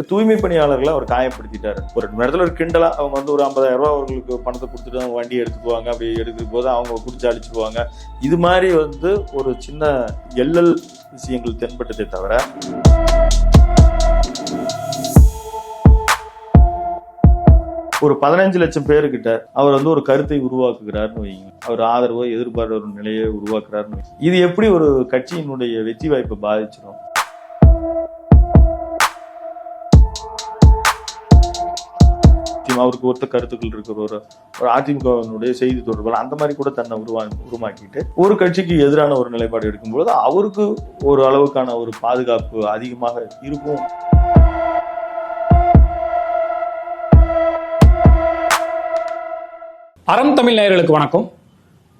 தூய்மை பணியாளர்களை அவர் காயப்படுத்திட்டாரு. ஒரு இடத்துல ஒரு கிண்டலா அவங்க வந்து ஒரு 50,000 ரூபாய் அவர்களுக்கு பணத்தை கொடுத்துட்டு அவங்க வண்டி எடுத்துக்குவாங்க. அப்படி எடுக்கும் போது அவங்க குடிச்சு அழிச்சிருவாங்க. இது மாதிரி வந்து ஒரு சின்ன எல்லல் விஷயங்கள் தென்பட்டதை தவிர ஒரு 15 லட்சம் பேருக்கிட்ட அவர் வந்து ஒரு கருத்தை உருவாக்குகிறார்னு வைங்க. அவர் ஆதரவோ எதிர்பார்த்த ஒரு நிலையை உருவாக்குறாருன்னு வைங்க. இது எப்படி ஒரு கட்சியினுடைய வெற்றி வாய்ப்பை பாதிச்சிடும்? அவருக்கு ஒருத்த கருத்துக்கள் இருக்கிற ஒரு அதிமுகவினுடைய செய்தி தொடர்பாளர் அந்த மாதிரி கூட தன்னை உருவாக்கிட்டு ஒரு கட்சிக்கு எதிரான ஒரு நிலைப்பாடு எடுக்கும்போது அவருக்கு ஒரு அளவுக்கான ஒரு பாதுகாப்பு அதிகமாக இருக்கும். அறம் தமிழ் நேயர்களுக்கு வணக்கம்.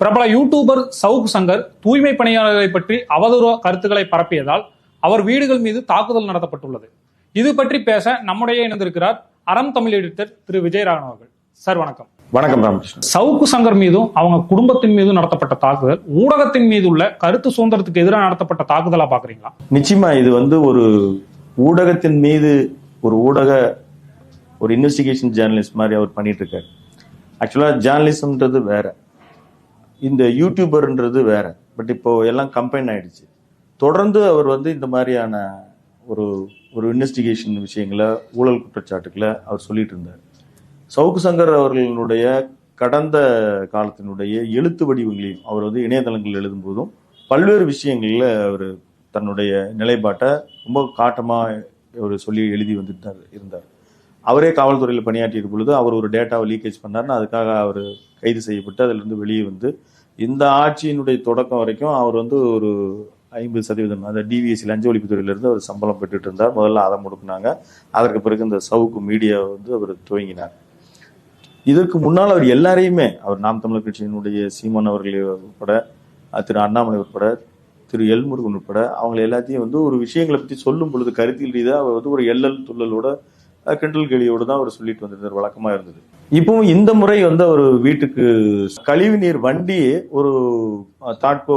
பிரபல யூடியூபர் சவுக் சங்கர் தூய்மை பணியாளர்களை பற்றி அவதூறு கருத்துக்களை பரப்பியதால் அவர் வீடுகள் மீது தாக்குதல் நடத்தப்பட்டுள்ளது. இது பற்றி பேச நம்முடைய இணைந்திருக்கிறார் அறம் தமிழ் எடிட்டர் திரு விஜயராகவன் அவர்கள். சார் வணக்கம். வணக்கம் ராமகிருஷ்ணன். சவுக் சங்கர் மீதும் அவங்க குடும்பத்தின் மீதும் நடத்தப்பட்ட தாக்குதல் ஊடகத்தின் மீது உள்ள கருத்து சுதந்திரத்துக்கு எதிராக நடத்தப்பட்ட தாக்குதலா பாக்குறீங்களா? நிச்சயமா இது வந்து ஒரு ஊடகத்தின் மீது ஒரு இன்வெஸ்டிகேஷன் ஜேர்னலிஸ்ட் மாதிரி அவர் பண்ணிட்டு இருக்காரு. ஆக்சுவலா ஜேர்னலிசம்ன்றது வேற, இந்த யூடியூபர்ன்றது வேற. பட் இப்போ எல்லாம் கம்பைன் ஆயிடுச்சு. தொடர்ந்து அவர் வந்து இந்த மாதிரியான ஒரு இன்வெஸ்டிகேஷன் விஷயங்களை, ஊழல் குற்றச்சாட்டுக்களை அவர் சொல்லிட்டு இருந்தார். சவுக்கு சங்கர் அவர்களுடைய கடந்த காலத்தினுடைய எழுத்து வடிவங்களையும் அவர் வந்து இணையதளங்கள் எழுதும் போதும் பல்வேறு விஷயங்கள்ல அவர் தன்னுடைய நிலைப்பாட்டை ரொம்ப காட்டமா அவர் சொல்லி எழுதி வந்துட்டு இருந்தார். அவரே காவல்துறையில் பணியாற்றிய பொழுது அவர் ஒரு டேட்டாவை லீக்கேஜ் பண்ணாருன்னு அதுக்காக அவர் கைது செய்யப்பட்டு அதிலிருந்து வெளியே வந்து இந்த ஆட்சியினுடைய தொடக்கம் வரைக்கும் அவர் வந்து ஒரு 50% அந்த டிவிஎஸ்சி லஞ்ச ஒழிப்புத்துறையிலிருந்து அவர் சம்பளம் பெற்றுட்டு இருந்தார். முதல்ல அதை முடுக்குனாங்க. அதற்கு பிறகு இந்த சவுக்கு மீடியா வந்து அவர் துவங்கினார். இதற்கு முன்னால் அவர் எல்லாரையுமே, அவர் நாம் தமிழர் கட்சியினுடைய சீமான் அவர்கள் உட்பட, திரு அண்ணாமலை உட்பட, திரு எல்முருகன் உட்பட அவங்க எல்லாத்தையும் வந்து ஒரு விஷயங்களை பற்றி சொல்லும் பொழுது கருத்தில் ரீதியாக அவர் வந்து ஒரு எல்லல் துள்ளலோட கிண்டல் கேலியோடு தான் அவர் சொல்லிட்டு வந்திருந்தார், வழக்கமா இருந்தது. இப்பவும் இந்த முறை வந்து அவர் வீட்டுக்கு கழிவு நீர் வண்டியே ஒரு தாட்கோ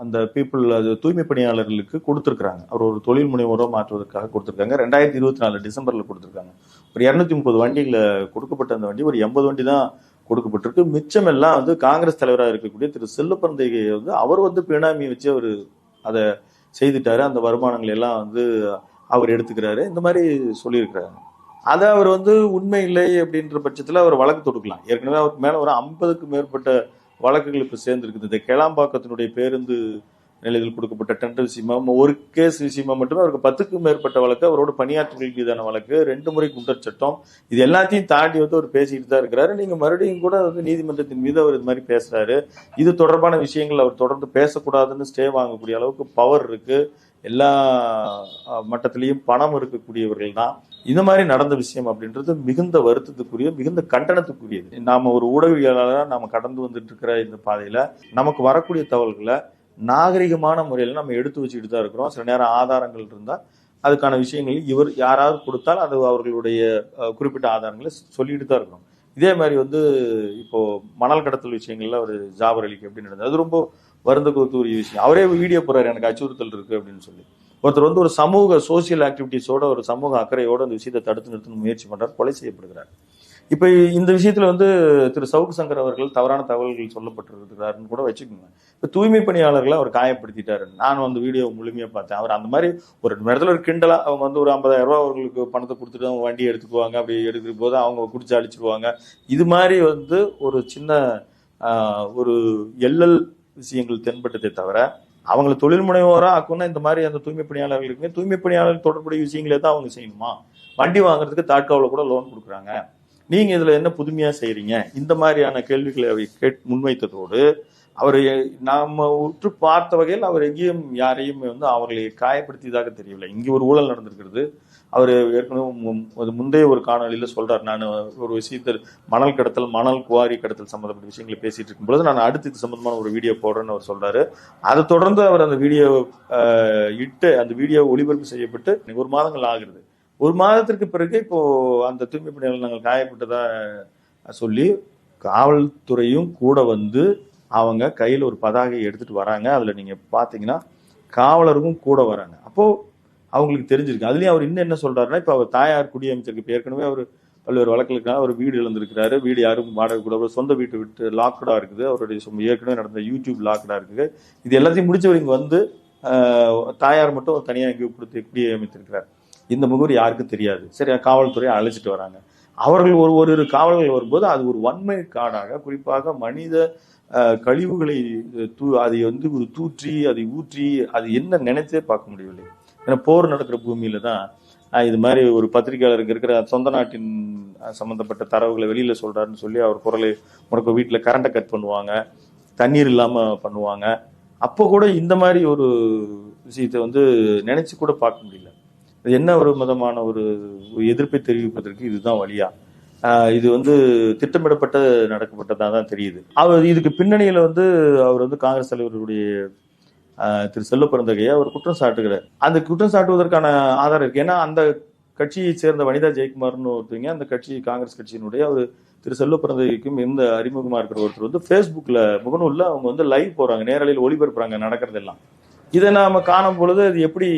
அந்த பீப்புள் அது தூய்மை பணியாளர்களுக்கு கொடுத்துருக்காங்க. அவர் ஒரு தொழில் முனைவோராக மாற்றுவதற்காக கொடுத்துருக்காங்க. 2024 டிசம்பர்ல கொடுத்துருக்காங்க. ஒரு 230 வண்டிகளை கொடுக்கப்பட்ட அந்த வண்டி ஒரு 80 வண்டி தான் கொடுக்கப்பட்டிருக்கு. மிச்சம் எல்லாம் வந்து காங்கிரஸ் தலைவராக இருக்கக்கூடிய திரு செல்லப்பந்தையை வந்து அவர் வந்து பினாமியை வச்சு அவர் அதை செய்துட்டாரு. அந்த வருமானங்கள் எல்லாம் வந்து அவர் எடுத்துக்கிறாரு. இந்த மாதிரி சொல்லியிருக்கிறாரு. அதை அவர் வந்து உண்மை இல்லை அப்படின்ற பட்சத்தில் அவர் வழக்கு தொடுக்கலாம். ஏற்கனவே அவருக்கு மேலே ஒரு 50க்கும் மேற்பட்ட வழக்குகள் இப்போ சேர்ந்துருக்குது. இந்த கேளாம்பாக்கத்தினுடைய பேருந்து நிலையத்தில் கொடுக்கப்பட்ட டெண்டர் விஷயமா ஒரு கேஸ் விஷயமா மட்டுமே அவருக்கு 10க்கும் மேற்பட்ட வழக்கு, அவரோட பணியாளர்கள் மீதான வழக்கு, 2 முறை குண்டர் சட்டம், இது எல்லாத்தையும் தாண்டி வந்து அவர் பேசிட்டு தான் இருக்கிறாரு. நீங்க மறுபடியும் கூட வந்து நீதிமன்றத்தின் மீது அவர் இது மாதிரி பேசுறாரு. இது தொடர்பான விஷயங்கள் அவர் தொடர்ந்து பேசக்கூடாதுன்னு ஸ்டே வாங்கக்கூடிய அளவுக்கு பவர் இருக்கு. எல்லா மட்டத்திலையும் பணம் இருக்கக்கூடியவர்கள் தான். இந்த மாதிரி நடந்த விஷயம் அப்படின்றது மிகுந்த வருத்தத்துக்குரிய, மிகுந்த கண்டனத்துக்குரியது. நாம ஒரு ஊடகவியலாளராக நாம கடந்து வந்துட்டு இருக்கிற இந்த பாதையில நமக்கு வரக்கூடிய தகவல்களை நாகரிகமான முறையில நம்ம எடுத்து வச்சுக்கிட்டு தான் இருக்கிறோம். சில நேரம் ஆதாரங்கள் இருந்தா அதுக்கான விஷயங்கள் இவர் யாராவது கொடுத்தால் அது அவர்களுடைய குறிப்பிட்ட ஆதாரங்களை சொல்லிட்டு தான் இருக்கிறோம். இதே மாதிரி வந்து இப்போ மணல் கடத்தல் விஷயங்கள்ல ஒரு ஜாபர் அலிக்கு எப்படி நடந்தது, அது ரொம்ப வருந்தக்கூடிய விஷயம். அவரே வீடியோ போறாரு, எனக்கு அச்சுறுத்தல் இருக்கு அப்படின்னு சொல்லி. ஒருத்தர் வந்து ஒரு சமூக சோசியல் ஆக்டிவிட்டிஸோட ஒரு சமூக அக்கறையோட அந்த விஷயத்தை தடுத்து நிறுத்தணும் முயற்சி பண்றாரு, கொலை செய்யப்படுகிறார். இப்ப இந்த விஷயத்துல வந்து திரு சவுக்கு சங்கர் அவர்கள் தவறான தகவல்கள் சொல்லப்பட்டிருக்கிறாருன்னு கூட வச்சுக்கோங்க. இப்ப தூய்மை பணியாளர்களை அவர் காயப்படுத்திட்டாரு. நான் வந்து வீடியோ முழுமையா பார்த்தேன். அவர் அந்த மாதிரி ஒரு இடத்துல ஒரு கிண்டலா அவங்க வந்து ஒரு 50,000 ரூபாய் அவர்களுக்கு பணத்தை கொடுத்துட்டு அவங்க வண்டி எடுத்துக்குவாங்க. அப்படி எடுக்கிற போது அவங்க குடிச்சு அழிச்சிருவாங்க. இது மாதிரி வந்து ஒரு சின்ன ஒரு எல்லல் விஷயங்கள் தென்பட்டதை தவிர அவங்களை தொழில் முனைவோரா ஆக்குன்னா இந்த மாதிரி அந்த தூய்மை பணியாளர்களுக்கு தூய்மை பணியாளர்கள் தொடர்புடைய விஷயங்களே தான் அவங்க செய்யணுமா? வண்டி வாங்குறதுக்கு தாட்காவில் கூட லோன் கொடுக்குறாங்க. நீங்க இதுல என்ன புதுமையா செய்யறீங்க? இந்த மாதிரியான கேள்விகளை அவர் முன்வைத்ததோடு அவர் நாம உற்று பார்த்த வகையில் அவர் எங்கேயும் யாரையும் வந்து அவர்களை காயப்படுத்தியதாக தெரியவில்லை. இங்கே ஒரு ஊழல் நடந்திருக்கிறது. அவர் ஏற்கனவே முந்தைய ஒரு காணொலியில சொல்றாரு, நான் ஒரு விஷயத்தில் மணல் கடத்தல், மணல் குவாரி கடத்தல் சம்பந்தப்பட்ட விஷயங்களை பேசிட்டு இருக்கும்போது நான் அடுத்து இது சம்பந்தமான ஒரு வீடியோ போடுறேன்னு அவர் சொல்றாரு. அதை தொடர்ந்து அவர் அந்த வீடியோ அந்த வீடியோ ஒளிபரப்பு செய்யப்பட்டு 1 மாதங்கள் ஆகுது. 1 மாதத்திற்கு பிறகு இப்போ அந்த தூய்மை பணியாளர் நாங்கள் காயப்பட்டதா சொல்லி காவல்துறையும் கூட வந்து அவங்க கையில் ஒரு பதாகையை எடுத்துட்டு வராங்க. அதுல நீங்க பாத்தீங்கன்னா காவலருக்கும் கூட வராங்க. அப்போ அவங்களுக்கு தெரிஞ்சிருக்கு. அதுலயும் அவர் இன்னும் என்ன சொல்றாருன்னா, இப்ப அவர் தாயார் குடியமைச்சிருக்கு. இப்ப ஏற்கனவே அவர் பல்வேறு வழக்குகளுக்காக அவர் வீடு இழந்திருக்கிறாரு. வீடு யாரும் வாடகை கூட, அவர் சொந்த வீட்டை விட்டு லாக்டா இருக்குது. அவருடைய ஏற்கனவே நடந்த யூடியூப் லாக்டா இருக்குது. இது எல்லாத்தையும் முடிச்சவர் இங்க வந்து தாயார் மட்டும் தனியா எங்கேயோ கொடுத்து குடியமைத்திருக்கிறார். இந்த முகவரி யாருக்கும் தெரியாது. சரி, காவல்துறையை அழைச்சிட்டு வராங்க. அவர்கள் ஒரு காவலர்கள் வரும்போது அது ஒரு வன்மை காடாக, குறிப்பாக மனித கழிவுகளை அதை வந்து ஒரு தூற்றி அதை ஊற்றி அது என்ன நினைச்சே பார்க்க முடியவில்லை. ஏன்னா போர் நடக்கிற பூமியில தான் இது மாதிரி ஒரு பத்திரிகையாளருக்கு இருக்கிற சொந்த நாட்டின் சம்பந்தப்பட்ட தரவுகளை வெளியில சொல்றாருன்னு சொல்லி அவர் குரலை உனக்கு வீட்டில் கரண்டை கட் பண்ணுவாங்க, தண்ணீர் இல்லாம பண்ணுவாங்க. அப்போ கூட இந்த மாதிரி ஒரு விஷயத்தை வந்து நினைச்சு கூட பார்க்க முடியல. என்ன ஒரு விதமான ஒரு எதிர்ப்பை தெரிவிப்பதற்கு இதுதான் வழியா? இது வந்து திட்டமிடப்பட்ட நடக்கப்பட்டதா தான் தெரியுது. அவர் இதுக்கு பின்னணியில வந்து அவர் வந்து காங்கிரஸ் தலைவருடைய திரு செல்வ பெருந்தகையை அவர் குற்றம் சாட்டுகிறார். அந்த குற்றம் சாட்டுவதற்கான ஆதாரம் இருக்கு. ஏன்னா அந்த கட்சியை சேர்ந்த வனிதா ஜெயக்குமார்னு ஒருத்தவங்க, அந்த கட்சி காங்கிரஸ் கட்சியினுடைய அவர் திரு செல்வ பிறந்தகைக்கும் இந்த அறிமுகமா இருக்கிற ஒருத்தர் வந்து ஃபேஸ்புக்ல முகநூல்ல அவங்க வந்து லைவ் போறாங்க, நேரலையில் ஒளிபரப்புறாங்க நடக்கிறதெல்லாம். இதை நாம காணும் பொழுது அது எப்படி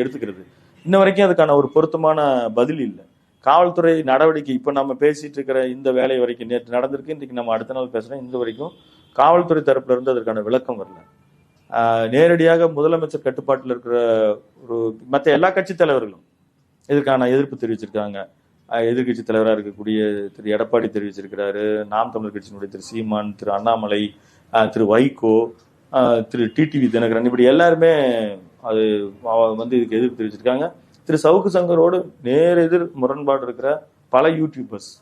எடுத்துக்கிறது? இன்ன வரைக்கும் அதுக்கான ஒரு பொருத்தமான பதில் இல்லை. காவல்துறை நடவடிக்கை இப்ப நம்ம பேசிட்டு இருக்கிற இந்த வேலை வரைக்கும் நேற்று நடந்திருக்கு, இன்றைக்கு நம்ம அடுத்த நாள் பேசுறோம், இந்த வரைக்கும் காவல்துறை தரப்புல இருந்து அதற்கான விளக்கம் வரல. நேரடியாக முதலமைச்சர் கட்டுப்பாட்டில் இருக்கிற ஒரு மற்ற எல்லா கட்சி தலைவர்களும் இதற்கான எதிர்ப்பு தெரிவிச்சிருக்காங்க. எதிர்கட்சி தலைவராக இருக்கக்கூடிய திரு எடப்பாடி தெரிவிச்சிருக்கிறாரு, நாம் தமிழர் கட்சியினுடைய திரு சீமான், திரு அண்ணாமலை, திரு வைகோ, திரு டிடிவி தினகரன், இப்படி எல்லாருமே அது வந்து இதுக்கு எதிர்ப்பு தெரிவிச்சிருக்காங்க. திரு சவுக்கு சங்கரோடு எதிர் முரண்பாடு இருக்கிற பல யூடியூபர்ஸ்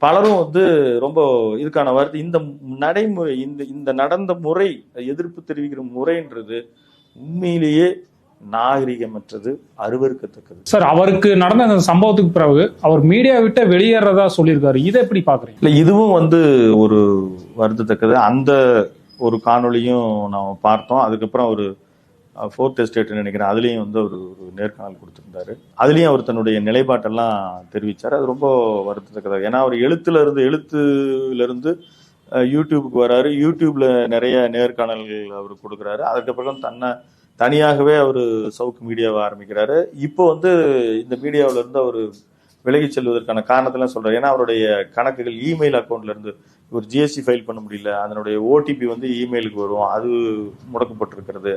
பலரும் வந்து ரொம்ப இதுக்கான வார்த்தை இந்த நடைமுறை இந்த நடந்த முறை எதிர்ப்பு தெரிவிக்கிற முறைன்றது உண்மையிலேயே நாகரிகமற்றது, அருவருக்கத்தக்கது. சார், அவருக்கு நடந்த அந்த சம்பவத்துக்கு பிறகு அவர் மீடியா விட்டு வெளியேறதா சொல்லியிருக்காரு. இதை எப்படி பாக்குறீங்க? இல்ல, இதுவும் வந்து ஒரு வருத்தத்தக்கது. அந்த ஒரு காணொலியும் நாம் பார்த்தோம். அதுக்கப்புறம் ஒரு ஃபோர்த் எஸ்டேட் நினைக்கிறேன், அதுலேயும் வந்து ஒரு நேர்காணல் கொடுத்துருந்தாரு. அதுலேயும் அவர் தன்னுடைய நிலைப்பாட்டெல்லாம் தெரிவித்தார். அது ரொம்ப வருத்தத்தக்கதாக. ஏன்னா அவர் எழுத்துல இருந்து யூடியூபுக்கு வராரு. யூடியூப்ல நிறைய நேர்காணல்கள் அவர் கொடுக்குறாரு. அதுக்கப்புறம் தனியாகவே அவர் சவுக்கு மீடியாவை ஆரம்பிக்கிறாரு. இப்போ வந்து இந்த மீடியாவில இருந்து அவர் விலகி செல்வதற்கான காரணத்தெல்லாம் சொல்றாரு. ஏன்னா அவருடைய கணக்குகள் இமெயில் அக்கௌண்ட்ல இருந்து ஒரு ஜிஎஸ்டி ஃபைல் பண்ண முடியல, அதனுடைய ஓடிபி வந்து இமெயிலுக்கு வரும், அது முடக்கப்பட்டிருக்கிறது.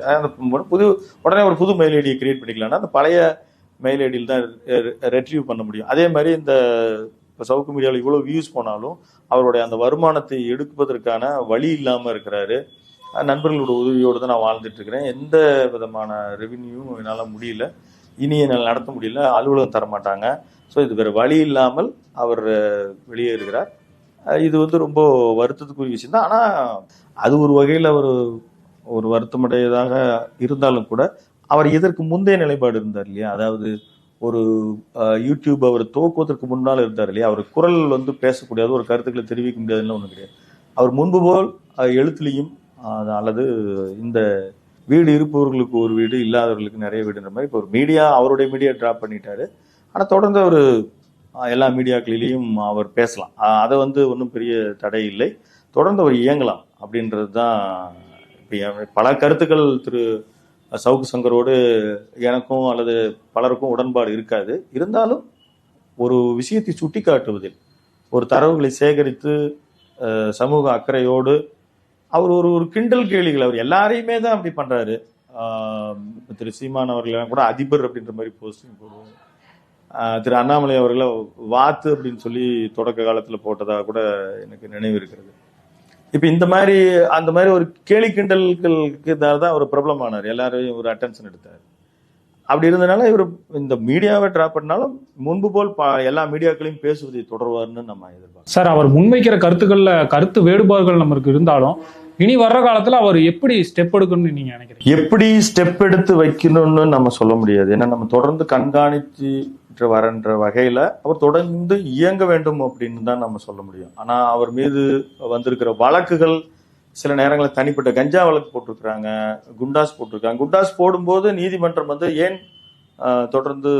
உடனே ஒரு புது மெயில் ஐடியை கிரியேட் பண்ணிக்கலாம்னா அந்த பழைய மெயில் ஐடியில் தான் ரெட்ரீவ் பண்ண முடியும். அதே மாதிரி இந்த சவுக்கு மீடியாவில் இவ்வளவு வியூஸ் போனாலும் அவருடைய அந்த வருமானத்தை எடுப்பதற்கான வழி இல்லாமல் இருக்கிறாரு. நண்பர்களோட உதவியோடு தான் நான் வாழ்ந்துட்டு இருக்கிறேன். எந்த விதமான ரெவின்யூவும் என்னால் முடியல, இனி என்னால் நடத்த முடியல, அலுவலகம் தரமாட்டாங்க. ஸோ இது வேறு வழி இல்லாமல் அவர் வெளியேறுகிறார். இது வந்து ரொம்ப வருத்தத்துக்குரிய விஷயம் தான். ஆனால் அது ஒரு வகையில் ஒரு வருத்தமடையதாக இருந்தாலும் கூட அவர் இதற்கு முந்தைய நிலைப்பாடு இருந்தார் இல்லையா? அதாவது ஒரு யூடியூப் அவர் துவக்குவதற்கு முன்னால் இருந்தார் இல்லையா? அவர் குரல் வந்து பேசக்கூடாது, ஒரு கருத்துக்களை தெரிவிக்க முடியாதுன்னு ஒன்றும் கிடையாது. அவர் முன்பு போல் எழுத்துலையும் அல்லது இந்த வீடு இருப்பவர்களுக்கு ஒரு வீடு, இல்லாதவர்களுக்கு நிறைய வீடுன்ற மாதிரி இப்போ ஒரு மீடியா அவருடைய மீடியா டிராப் பண்ணிட்டாரு. ஆனால் தொடர்ந்து அவர் எல்லா மீடியாக்களிலையும் அவர் பேசலாம். அதை வந்து ஒன்றும் பெரிய தடை இல்லை, தொடர்ந்து அவர் இயங்கலாம் அப்படின்றது தான். இப்போ பல கருத்துக்கள் திரு சவுக்கு சங்கரோடு எனக்கும் அல்லது பலருக்கும் உடன்பாடு இருக்காது. இருந்தாலும் ஒரு விஷயத்தை சுட்டி காட்டுவதில், ஒரு தரவுகளை சேகரித்து சமூக அக்கறையோடு அவர் ஒரு கிண்டல் கேலிகள் அவர் எல்லாரையுமே தான் அப்படி பண்றாரு. திரு சீமான் அவர்கள் கூட அதிபர் அப்படின்ற மாதிரி போஸ்டிங் போடுவோம். திரு அண்ணாமலை அவர்களை வாத்து அப்படின்னு சொல்லி தொடக்க காலத்துல போட்டதா கூட எனக்கு நினைவு இருக்கிறது. இப்ப இந்த மாதிரி அந்த மாதிரி ஒரு கேலி கிண்டல்களுக்கு தான் அவர் பிரபலமானார், எல்லாரையும் ஒரு அட்டென்ஷன் எடுத்தார். அப்படி இருந்தனால இவர் இந்த மீடியாவை டிராப் பண்ணாலும் முன்பு போல் எல்லா மீடியாக்களையும் பேசுவதை தொடர்வார்னு நம்ம எதிர்பார்க்கிறோம். சார், அவர் முன்வைக்கிற கருத்துக்கள்ல கருத்து வேறுபாடுகள் நமக்கு இருந்தாலும் இனி வர்ற காலத்துல அவர் எப்படி ஸ்டெப் எடுக்கணும்னு நீங்க நினைக்கிறீங்க? எப்படி ஸ்டெப் எடுத்து வைக்கணும்னு நம்ம சொல்ல முடியாது. ஏன்னா நம்ம தொடர்ந்து கண்காணிச்சு வரன்ற வகையில அவர் தொடர்ந்து இயங்க வேண்டும் அப்படின்னு தான் நம்ம சொல்ல முடியும். ஆனா அவர் மீது வந்திருக்கிற வழக்குகள் சில நேரங்களில் தனிப்பட்ட கஞ்சா வழக்கு போட்டிருக்கிறாங்க, குண்டாஸ் போட்டிருக்காங்க. குண்டாஸ் போடும்போது நீதிமன்றம் வந்து ஏன் தொடர்ந்து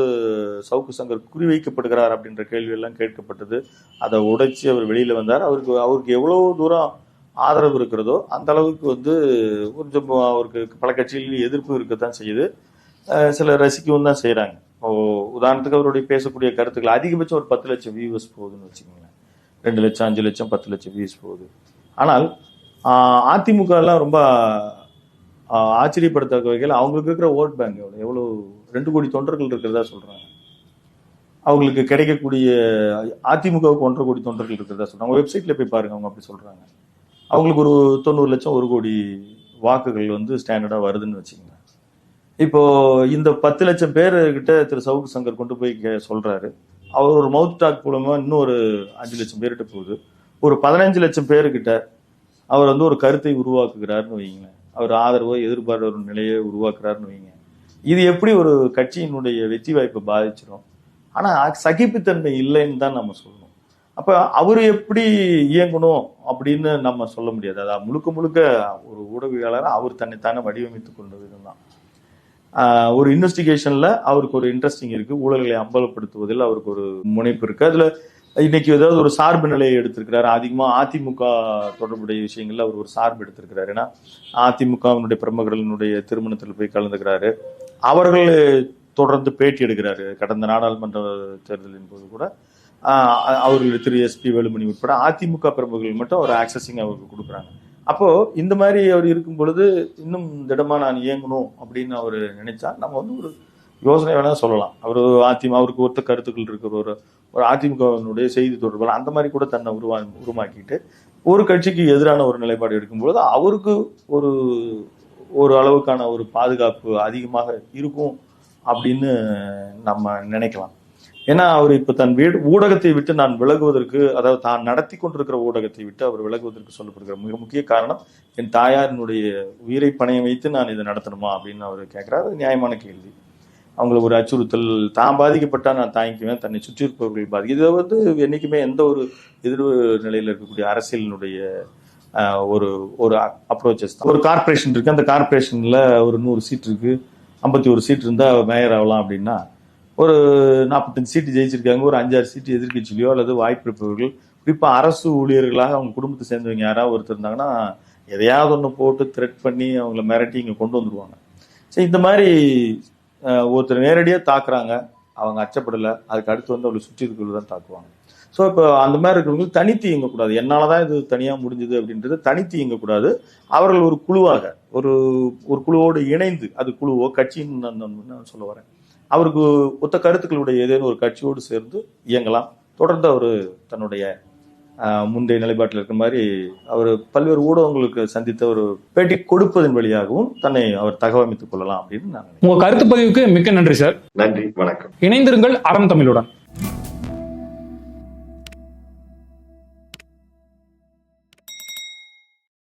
சவுக்கு சங்கர் குறிவைக்கப்படுகிறார் அப்படின்ற கேள்வி எல்லாம் கேட்கப்பட்டது. அதை உடைச்சு அவர் வெளியில வந்தார். அவருக்கு எவ்வளவு தூரம் ஆதரவு இருக்கிறதோ அந்த அளவுக்கு வந்து கொஞ்சம் அவருக்கு பல கட்சிகளில் எதிர்ப்பு இருக்கத்தான் செய்யுது. சிலர் ரசிக்கவும் தான் செய்கிறாங்க. உதாரணத்துக்கு அவருடைய பேசக்கூடிய கருத்துக்கள் அதிகபட்சம் ஒரு 10 லட்சம் வியூவர்ஸ் போகுதுன்னு வச்சுக்கோங்களேன். 2 லட்சம் 5 லட்சம் 10 லட்சம் வியூஸ் போகுது. ஆனால் அதிமுக எல்லாம் ரொம்ப ஆச்சரியப்படுத்த வகையில் அவங்களுக்கு இருக்கிற ஓட் பேங்க் எவ்வளோ 2 கோடி தொண்டர்கள் இருக்கிறதா சொல்றாங்க. அவங்களுக்கு கிடைக்கக்கூடிய அதிமுகவுக்கு 1.5 கோடி தொண்டர்கள் இருக்கிறதா சொல்றாங்க. வெப்சைட்ல போய் பாருங்க, அவங்க அப்படி சொல்றாங்க. அவங்களுக்கு ஒரு 90 லட்சம் 1 கோடி வாக்குகள் வந்து ஸ்டாண்டர்டா வருதுன்னு வச்சுக்கோங்க. இப்போ இந்த 10 லட்சம் பேர்கிட்ட திரு சவுக்கு சங்கர் கொண்டு போய் சொல்றாரு. அவர் ஒரு மவுத் டாக் மூலமா இன்னும் ஒரு 5 லட்சம் பேர்கிட்ட போகுது. ஒரு 15 லட்சம் பேருக்கிட்ட அவர் வந்து ஒரு கருத்தை உருவாக்குகிறாருன்னு வைங்களேன். அவர் ஆதரவோ எதிர்பார்த்த ஒரு நிலையை உருவாக்குறாருன்னு வைங்க. இது எப்படி ஒரு கட்சியினுடைய வெற்றி வாய்ப்பை பாதிச்சிடும். ஆனா சகிப்புத்தன்மை இல்லைன்னு தான் நம்ம சொல்லணும். அப்ப அவரு எப்படி இயங்கணும் அப்படின்னு நம்ம சொல்ல முடியாது. அதாவது முழுக்க முழுக்க ஒரு ஊடகவியலாளர் அவர் தன்னைத்தானே வடிவமைத்துக் கொண்ட விதம் தான். ஒரு இன்வெஸ்டிகேஷன்ல அவருக்கு ஒரு இன்ட்ரெஸ்டிங் இருக்கு. ஊழல்களை அம்பலப்படுத்துவதில் அவருக்கு ஒரு முனைப்பு இருக்கு. அதுல இன்னைக்கு ஏதாவது ஒரு சார்பு நிலையை எடுத்திருக்கிறாரு. அதிகமா அதிமுக தொடர்புடைய விஷயங்கள்ல அவர் ஒரு சார்பு எடுத்திருக்கிறாரு. ஏன்னா அதிமுகவினுடைய பிரமுகர்களுடைய திருமணத்தில் போய் கலந்துக்கிறாரு. அவர்கள் தொடர்ந்து பேட்டி எடுக்கிறாரு. கடந்த நாடாளுமன்ற தேர்தலின் போது கூட அவர்கள் திரு எஸ்பி வேலுமணி உட்பட அதிமுக பிரமுகர்கள் மட்டும் ஒரு ஆக்சஸிங் அவருக்கு கொடுக்குறாங்க. அப்போ இந்த மாதிரி அவர் இருக்கும் பொழுது இன்னும் திடமா நான் இயங்கணும் அப்படின்னு அவர் நினைச்சா நம்ம வந்து ஒரு யோசனை வேணா சொல்லலாம். அவருக்கு ஒத்த கருத்துக்கள் இருக்கிற ஒரு அதிமுகவினுடைய செய்தி தொடர்பாளர் அந்த மாதிரி கூட தன்னை உருவாக்கிட்டு ஒரு கட்சிக்கு எதிரான ஒரு நிலைப்பாடு எடுக்கும்பொழுது அவருக்கு ஒரு அளவுக்கான ஒரு பாதுகாப்பு அதிகமாக இருக்கும் அப்படின்னு நம்ம நினைக்கலாம். ஏன்னா அவர் இப்ப தன் ஊடகத்தை விட்டு நான் விலகுவதற்கு, அதாவது தான் நடத்தி கொண்டிருக்கிற ஊடகத்தை விட்டு அவர் விலகுவதற்கு சொல்லப்படுகிற மிக முக்கிய காரணம் என் தாயாரினுடைய உயிரை பணையம் வைத்து நான் இதை நடத்தணுமா அப்படின்னு அவர் கேட்கிறார். நியாயமான கேள்வி. அவங்களுக்கு ஒரு அச்சுறுத்தல், தான் பாதிக்கப்பட்டா நான் தாங்கிக்குவேன், தன்னை சுற்றி இருப்பவர்கள் பாதிக்கும். இதை வந்து என்னைக்குமே எந்த ஒரு எதிர்வு நிலையில இருக்கக்கூடிய அரசியலினுடைய ஒரு அப்ரோச்சஸ் தான். ஒரு கார்பரேஷன் இருக்கு, அந்த கார்பரேஷன்ல ஒரு 100 சீட் இருக்கு, 51 சீட் இருந்தா மேயர் ஆகலாம் அப்படின்னா ஒரு 45 சீட்டு ஜெயிச்சிருக்காங்க, ஒரு 5-6 சீட்டு எதிர்கட்சியிலையோ அல்லது வாய்ப்பு இருப்பவர்கள், குறிப்பா அரசு ஊழியர்களாக அவங்க குடும்பத்தை சேர்ந்தவங்க யாராவது ஒருத்தர் இருந்தாங்கன்னா எதையாவது ஒன்று போட்டு த்ரெட் பண்ணி அவங்கள மிரட்டி இங்க கொண்டு வந்துருவாங்க. சரி, இந்த மாதிரி ஒருத்தர் நேரடியாக தாக்குறாங்க, அவங்க அச்சப்படலை, அதுக்கு அடுத்து வந்து அவங்களை சுற்றி இருக்கிறவங்க தான் தாக்குவாங்க. ஸோ இப்போ அந்த மாதிரி இருக்கிறவங்களுக்கு தனித்து இயங்கக்கூடாது. என்னாலதான் இது தனியா முடிஞ்சது அப்படின்றது தனித்து இயங்கக்கூடாது. அவர்கள் ஒரு குழுவாக ஒரு குழுவோடு இணைந்து, அது குழுவோ கட்சின்னு நான் சொல்ல வரேன், அவருக்கு ஒத்த கருத்துக்களுடைய ஏதேனும் ஒரு கட்சியோடு சேர்ந்து இயங்கலாம். தொடர்ந்து அவர் தன்னுடைய முந்தைய நிலைப்பாட்டில் இருக்கிற மாதிரி அவர் பல்வேறு ஊடகங்களுக்கு சந்தித்த ஒரு பேட்டி கொடுப்பதன் வழியாகவும் தன்னை அவர் தகவமைத்துக் கொள்ளலாம் அப்படின்னு நான் நினைக்கிறேன். உங்க கருத்து பதிவுக்கு மிக்க நன்றி சார். நன்றி, வணக்கம். இணைந்திருங்கள் அறம் தமிழுடன்.